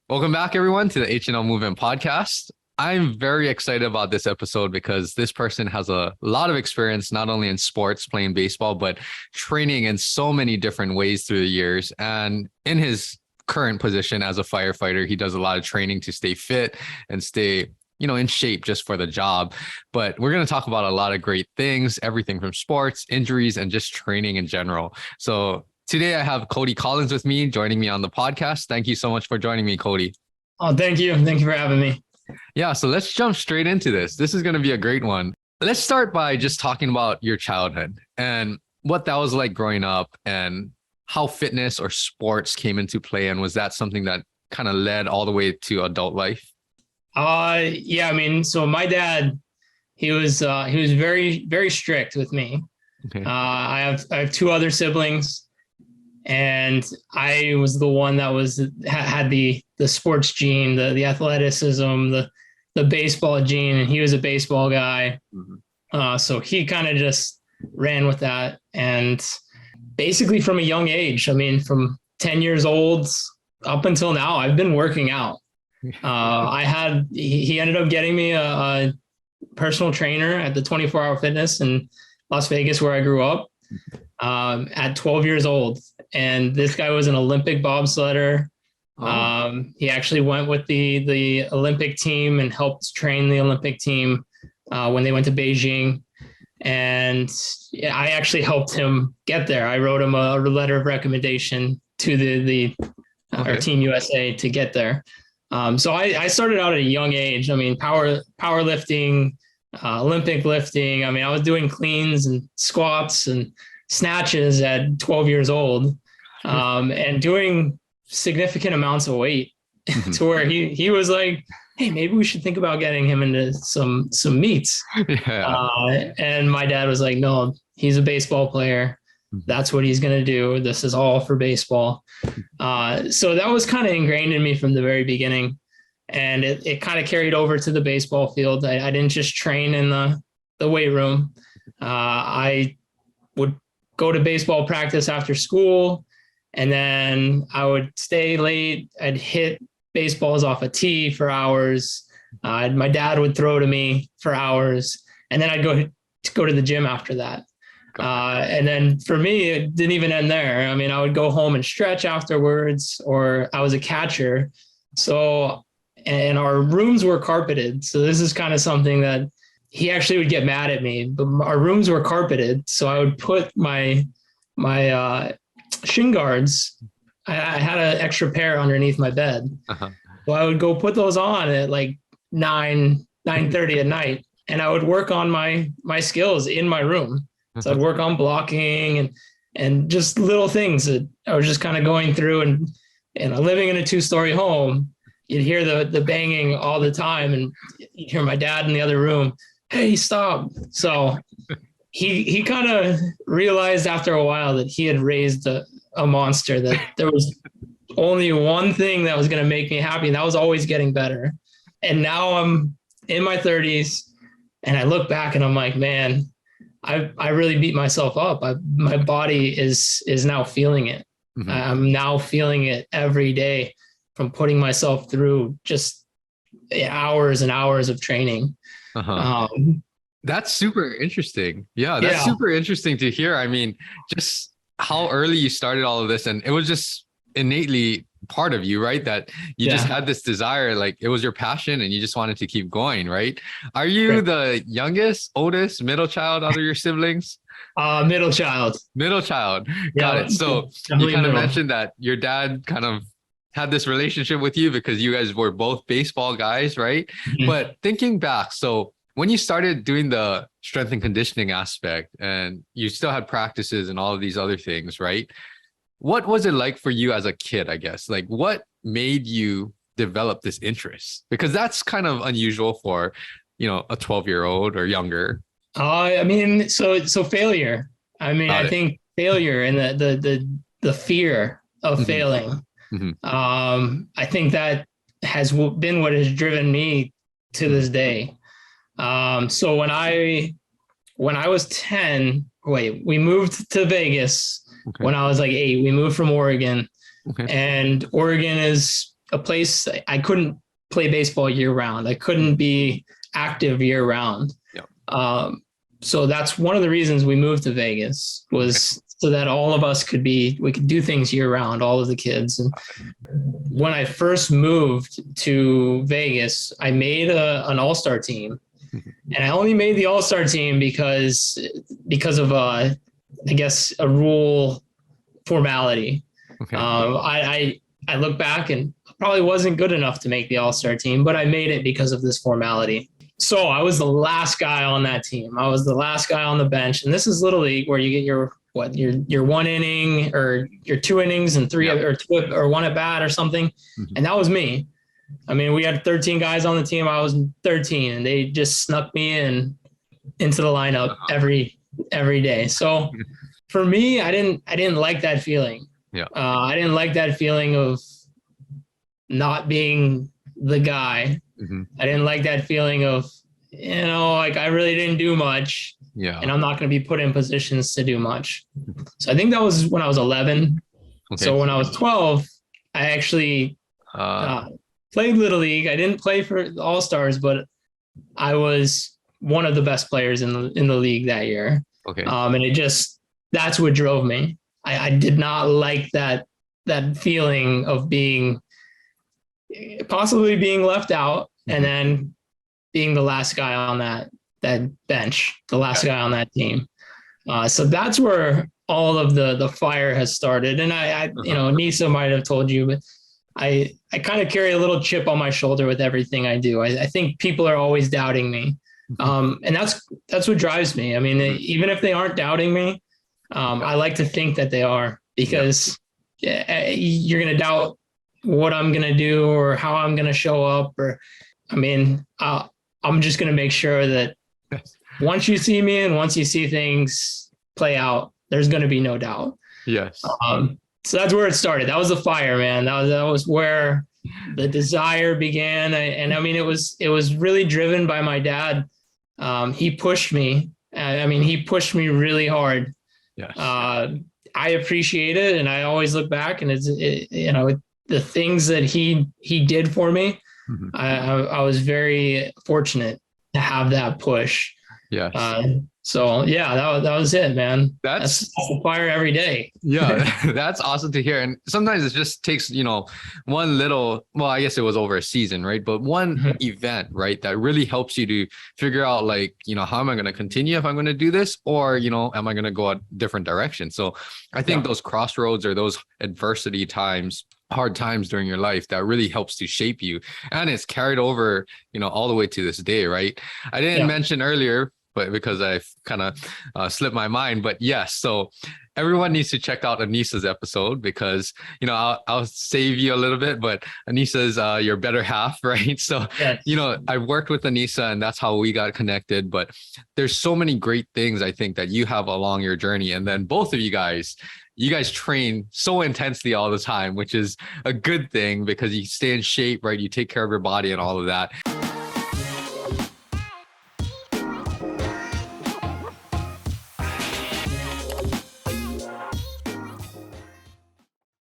Welcome back, everyone, to the HNL Movement Podcast. I'm very excited about this episode because this person has a lot of experience, not only in sports, playing baseball, but training in so many different ways through the years. And in his current position as a firefighter, he does a lot of training to stay fit and stay, in shape just for the job. But we're going to talk about a lot of great things, everything from sports, injuries, and just training in general. So today I have Cody Collins with me, joining me on the podcast. Thank you so much for joining me, Cody. Oh, thank you. Thank you for having me. Yeah, so let's jump straight into this. This is going to be a great one. Let's start by just talking about your childhood and what that was like growing up and how fitness or sports came into play. And was that something that kind of led all the way to adult life? So my dad, he was very, very strict with me. Okay. I have two other siblings, and I was the one that had the sports gene, the athleticism, the baseball gene, and he was a baseball guy. Mm-hmm. So he kind of just ran with that. And basically from a young age, from 10 years old up until now, I've been working out. He ended up getting me a personal trainer at the 24-Hour Fitness in Las Vegas, where I grew up, at 12 years old. And this guy was an Olympic bobsledder. Oh. He actually went with the Olympic team and helped train the Olympic team when they went to Beijing. And I actually helped him get there. I wrote him a letter of recommendation to our Team USA to get there. So I started out at a young age. Powerlifting, Olympic lifting. I was doing cleans and squats and snatches at 12 years old, and doing significant amounts of weight to where he was like, hey, maybe we should think about getting him into some meets. Yeah. And my dad was like, no, he's a baseball player. That's what he's going to do. This is all for baseball. So that was kind of ingrained in me from the very beginning. And it kind of carried over to the baseball field. I didn't just train in the weight room. I would go to baseball practice after school, and then I would stay late. I'd hit baseballs off a tee for hours. My dad would throw to me for hours, and then I'd go to the gym after that. And then for me, it didn't even end there. I would go home and stretch afterwards, or I was a catcher. And our rooms were carpeted. So this is kind of something that he actually would get mad at me, but our rooms were carpeted. So I would put my shin guards. I had an extra pair underneath my bed. Uh-huh. So I would go put those on at like 9:30 at night. And I would work on my skills in my room. So I'd work on blocking and just little things that I was just kind of going through, and living in a 2-story home, you'd hear the banging all the time, and you'd hear my dad in the other room, hey, stop. So he kind of realized after a while that he had raised a monster, that there was only one thing that was going to make me happy, and that was always getting better. And now I'm in my 30s, and I look back and I'm like, man, I really beat myself up. My body is now feeling it. Mm-hmm. I'm now feeling it every day from putting myself through just hours and hours of training. Uh-huh. That's super interesting. Yeah, that's super interesting to hear. Just how early you started all of this, and it was just innately part of you, right? That you just had this desire, like it was your passion and you just wanted to keep going, right? Are you the youngest, oldest, middle child out of your siblings? Middle child. Middle child. Got it. So you kind of mentioned that your dad kind of had this relationship with you because you guys were both baseball guys, right? Mm-hmm. But thinking back, so when you started doing the strength and conditioning aspect and you still had practices and all of these other things, right? What was it like for you as a kid, I guess? Like what made you develop this interest? Because that's kind of unusual for, a 12-year-old or younger. So failure. I think failure and the fear of failing. Mm-hmm. I think that has been what has driven me to this day. So when I was 10, we moved to Vegas when I was like 8. We moved from Oregon, and Oregon is a place I couldn't play baseball year round. I couldn't be active year round. Yeah. So that's one of the reasons we moved to Vegas, was so that all of us we could do things year round, all of the kids. And when I first moved to Vegas, I made an all-star team, and I only made the all-star team because of I guess a rule formality. Okay. I look back and probably wasn't good enough to make the all-star team, but I made it because of this formality. So I was the last guy on that team. I was the last guy on the bench. And this is Little League, where you get your 1 inning or your 2 innings and 3 or 1 at bat or something. And that was me. I mean, we had 13 guys on the team. I was 13, and they just snuck me into the lineup every day. So for me, I didn't like that feeling. Yeah. I didn't like that feeling of not being the guy. I didn't like that feeling of, like I really didn't do much. Yeah. And I'm not going to be put in positions to do much. So I think that was when I was 11. Okay. So when I was 12, I actually played Little League. I didn't play for the All-Stars, but I was one of the best players in the league that year. Okay. And that's what drove me. I did not like that feeling of possibly being left out, and then being the last guy on that bench, the last guy on that team. So that's where all of the fire has started. And I Nisa might have told you, but I kind of carry a little chip on my shoulder with everything I do. I think people are always doubting me. And that's what drives me. I mean, even if they aren't doubting me, I like to think that they are, because you're going to doubt what I'm going to do or how I'm going to show up. Or, I'm just going to make sure that once you see me and once you see things play out, there's going to be no doubt. Yes. So that's where it started. That was the fire, man. That was where the desire began. It was really driven by my dad. He pushed me. He pushed me really hard. Yes. I appreciate it, and I always look back, and the things that he did for me. I was very fortunate to have that push. Yes. That was it, man. That's the fire every day. Yeah, that's awesome to hear. And sometimes it just takes, one little, well, I guess it was over a season, right? But one event, right, that really helps you to figure out, like, how am I going to continue if I'm going to do this? Or, am I going to go a different direction? So I think those crossroads or those adversity times, hard times during your life, that really helps to shape you. And it's carried over, all the way to this day, right? I didn't mention earlier, but because I kind of slipped my mind, but yes. So everyone needs to check out Anissa's episode, because, I'll save you a little bit, but Anissa's your better half, right? So, I worked with Anissa, and that's how we got connected. But there's so many great things, I think, that you have along your journey. And then both of you guys train so intensely all the time, which is a good thing, because you stay in shape, right? You take care of your body and all of that.